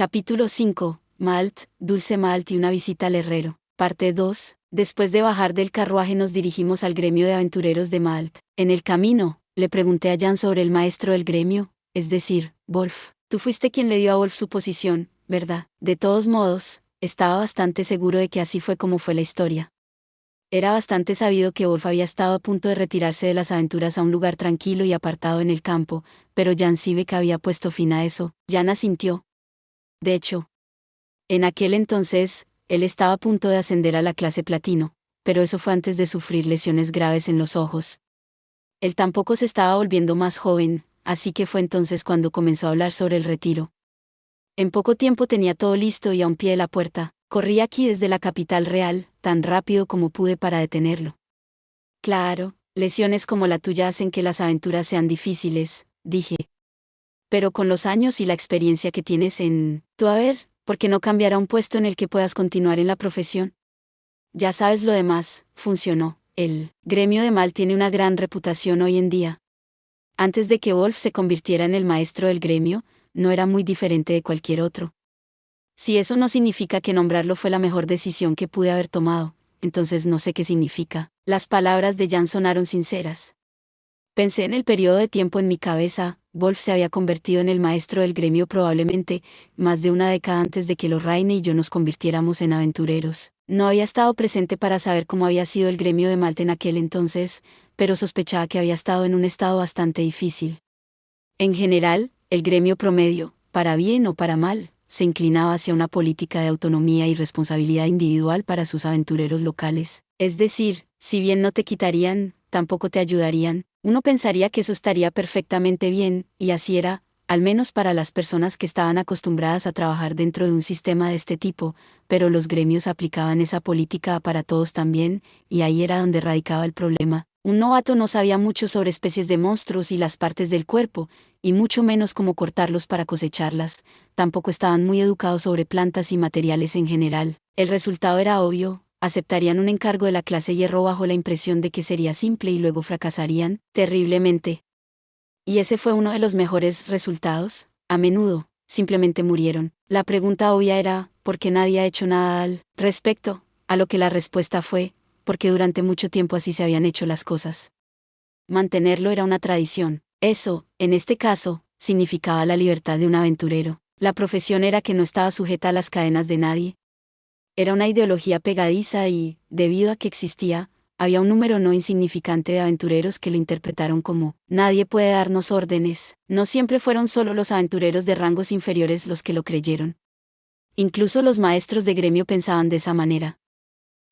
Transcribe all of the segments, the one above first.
Capítulo 5. Malt, Dulce Malt y una visita al herrero. Parte 2. Después de bajar del carruaje nos dirigimos al gremio de aventureros de Malt. En el camino, le pregunté a Jan sobre el maestro del gremio, es decir, Wolf. Tú fuiste quien le dio a Wolf su posición, ¿verdad? De todos modos, estaba bastante seguro de que así fue como fue la historia. Era bastante sabido que Wolf había estado a punto de retirarse de las aventuras a un lugar tranquilo y apartado en el campo, pero Jan Sivek había puesto fin a eso. Jan asintió. De hecho, en aquel entonces, él estaba a punto de ascender a la clase platino, pero eso fue antes de sufrir lesiones graves en los ojos. Él tampoco se estaba volviendo más joven, así que fue entonces cuando comenzó a hablar sobre el retiro. En poco tiempo tenía todo listo y a un pie de la puerta, corrí aquí desde la capital real, tan rápido como pude para detenerlo. Claro, lesiones como la tuya hacen que las aventuras sean difíciles, dije. Pero con los años y la experiencia que tienes tú a ver, ¿por qué no cambiar a un puesto en el que puedas continuar en la profesión? Ya sabes lo demás, funcionó. El gremio de Mal tiene una gran reputación hoy en día. Antes de que Wolf se convirtiera en el maestro del gremio, no era muy diferente de cualquier otro. Si eso no significa que nombrarlo fue la mejor decisión que pude haber tomado, entonces no sé qué significa. Las palabras de Jan sonaron sinceras. Pensé en el periodo de tiempo en mi cabeza. Wolf se había convertido en el maestro del gremio probablemente más de una década antes de que Lorraine y yo nos convirtiéramos en aventureros. No había estado presente para saber cómo había sido el gremio de Malta en aquel entonces, pero sospechaba que había estado en un estado bastante difícil. En general, el gremio promedio, para bien o para mal, se inclinaba hacia una política de autonomía y responsabilidad individual para sus aventureros locales. Es decir, si bien no te quitarían, tampoco te ayudarían. Uno pensaría que eso estaría perfectamente bien, y así era, al menos para las personas que estaban acostumbradas a trabajar dentro de un sistema de este tipo, pero los gremios aplicaban esa política para todos también, y ahí era donde radicaba el problema. Un novato no sabía mucho sobre especies de monstruos y las partes del cuerpo, y mucho menos cómo cortarlos para cosecharlas. Tampoco estaban muy educados sobre plantas y materiales en general. El resultado era obvio. Aceptarían un encargo de la clase hierro bajo la impresión de que sería simple y luego fracasarían, terriblemente. ¿Y ese fue uno de los mejores resultados? A menudo, simplemente murieron. La pregunta obvia era, ¿por qué nadie ha hecho nada al respecto? A lo que la respuesta fue, porque durante mucho tiempo así se habían hecho las cosas. Mantenerlo era una tradición. Eso, en este caso, significaba la libertad de un aventurero. La profesión era que no estaba sujeta a las cadenas de nadie. Era una ideología pegadiza y, debido a que existía, había un número no insignificante de aventureros que lo interpretaron como, nadie puede darnos órdenes. No siempre fueron solo los aventureros de rangos inferiores los que lo creyeron. Incluso los maestros de gremio pensaban de esa manera.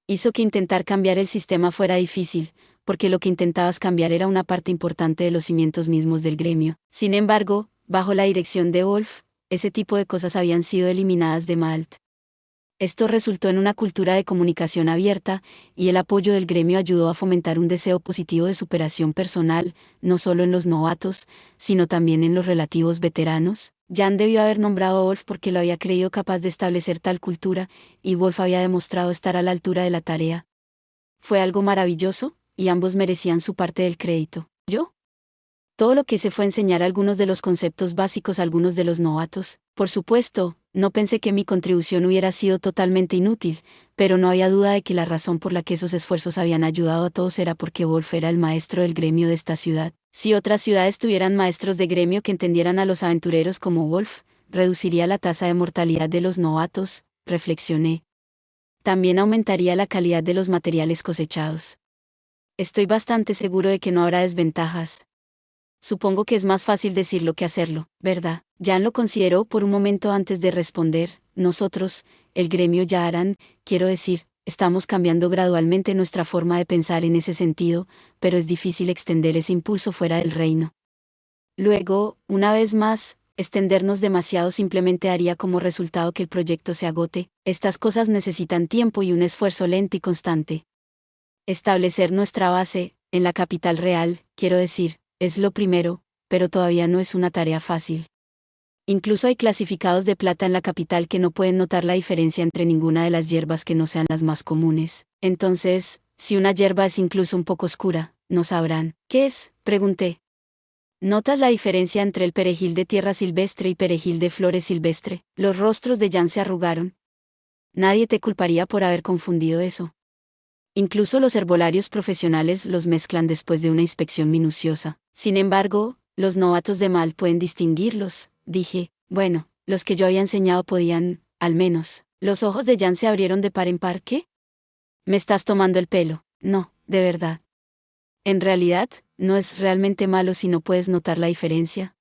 Hizo que intentar cambiar el sistema fuera difícil, porque lo que intentabas cambiar era una parte importante de los cimientos mismos del gremio. Sin embargo, bajo la dirección de Wolf, ese tipo de cosas habían sido eliminadas de Malt. Esto resultó en una cultura de comunicación abierta, y el apoyo del gremio ayudó a fomentar un deseo positivo de superación personal, no solo en los novatos, sino también en los relativos veteranos. Jan debió haber nombrado a Wolf porque lo había creído capaz de establecer tal cultura, y Wolf había demostrado estar a la altura de la tarea. Fue algo maravilloso, y ambos merecían su parte del crédito. ¿Yo? Todo lo que hice fue enseñar algunos de los conceptos básicos a algunos de los novatos. Por supuesto, no pensé que mi contribución hubiera sido totalmente inútil, pero no había duda de que la razón por la que esos esfuerzos habían ayudado a todos era porque Wolf era el maestro del gremio de esta ciudad. Si otras ciudades tuvieran maestros de gremio que entendieran a los aventureros como Wolf, reduciría la tasa de mortalidad de los novatos, reflexioné. También aumentaría la calidad de los materiales cosechados. Estoy bastante seguro de que no habrá desventajas. Supongo que es más fácil decirlo que hacerlo, ¿verdad? Jan lo consideró por un momento antes de responder. Nosotros, el gremio Yaran, quiero decir, estamos cambiando gradualmente nuestra forma de pensar en ese sentido, pero es difícil extender ese impulso fuera del reino. Luego, una vez más, extendernos demasiado simplemente haría como resultado que el proyecto se agote. Estas cosas necesitan tiempo y un esfuerzo lento y constante. Establecer nuestra base, en la capital real, quiero decir, es lo primero, pero todavía no es una tarea fácil. Incluso hay clasificados de plata en la capital que no pueden notar la diferencia entre ninguna de las hierbas que no sean las más comunes. Entonces, si una hierba es incluso un poco oscura, no sabrán. ¿Qué es?, pregunté. ¿Notas la diferencia entre el perejil de tierra silvestre y perejil de flores silvestre? Los rostros de Jan se arrugaron. Nadie te culparía por haber confundido eso. Incluso los herbolarios profesionales los mezclan después de una inspección minuciosa. Sin embargo, los novatos de Malt pueden distinguirlos, dije. Bueno, los que yo había enseñado podían, al menos. Los ojos de Jan se abrieron de par en par. ¿Qué? ¿Me estás tomando el pelo? No, de verdad. En realidad, no es realmente malo si no puedes notar la diferencia.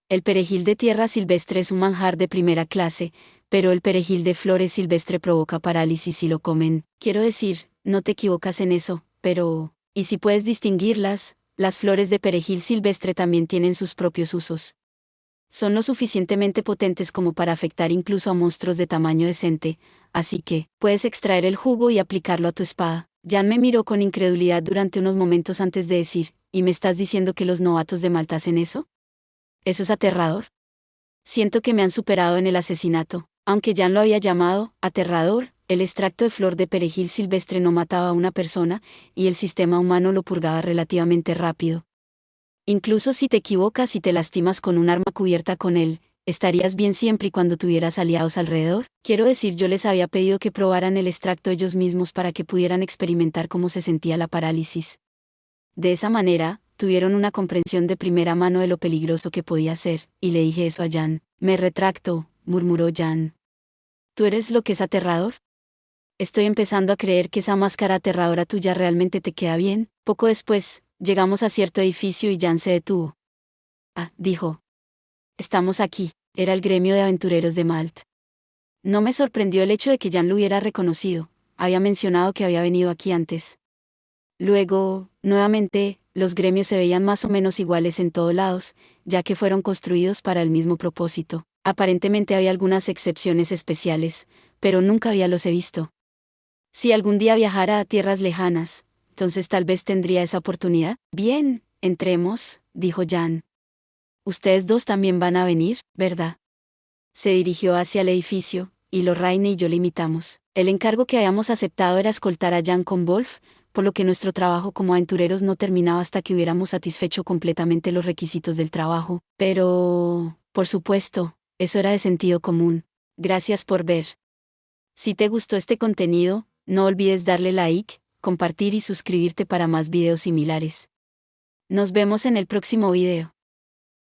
El perejil de tierra silvestre es un manjar de primera clase, pero el perejil de flores silvestre provoca parálisis si lo comen. Quiero decir, no te equivocas en eso, pero... ¿Y si puedes distinguirlas? Las flores de perejil silvestre también tienen sus propios usos. Son lo suficientemente potentes como para afectar incluso a monstruos de tamaño decente, así que, puedes extraer el jugo y aplicarlo a tu espada. Jan me miró con incredulidad durante unos momentos antes de decir, ¿y me estás diciendo que los novatos de Malta hacen eso? ¿Eso es aterrador? Siento que me han superado en el asesinato. Aunque Jan lo había llamado aterrador, el extracto de flor de perejil silvestre no mataba a una persona, y el sistema humano lo purgaba relativamente rápido. Incluso si te equivocas y te lastimas con un arma cubierta con él, ¿estarías bien siempre y cuando tuvieras aliados alrededor? Quiero decir, yo les había pedido que probaran el extracto ellos mismos para que pudieran experimentar cómo se sentía la parálisis. De esa manera, tuvieron una comprensión de primera mano de lo peligroso que podía ser, y le dije eso a Jan. Me retracto, murmuró Jan. ¿Tú eres lo que es aterrador? Estoy empezando a creer que esa máscara aterradora tuya realmente te queda bien. Poco después, llegamos a cierto edificio y Jan se detuvo. Ah, dijo. Estamos aquí. Era el gremio de aventureros de Malt. No me sorprendió el hecho de que Jan lo hubiera reconocido. Había mencionado que había venido aquí antes. Luego, nuevamente, los gremios se veían más o menos iguales en todos lados, ya que fueron construidos para el mismo propósito. Aparentemente había algunas excepciones especiales, pero nunca había los he visto. Si algún día viajara a tierras lejanas, entonces tal vez tendría esa oportunidad. Bien, entremos, dijo Jan. Ustedes dos también van a venir, ¿verdad? Se dirigió hacia el edificio, y Lorraine y yo le imitamos. El encargo que habíamos aceptado era escoltar a Jan con Wolf, por lo que nuestro trabajo como aventureros no terminaba hasta que hubiéramos satisfecho completamente los requisitos del trabajo. Pero, por supuesto, eso era de sentido común. Gracias por ver. Si te gustó este contenido, no olvides darle like, compartir y suscribirte para más videos similares. Nos vemos en el próximo video.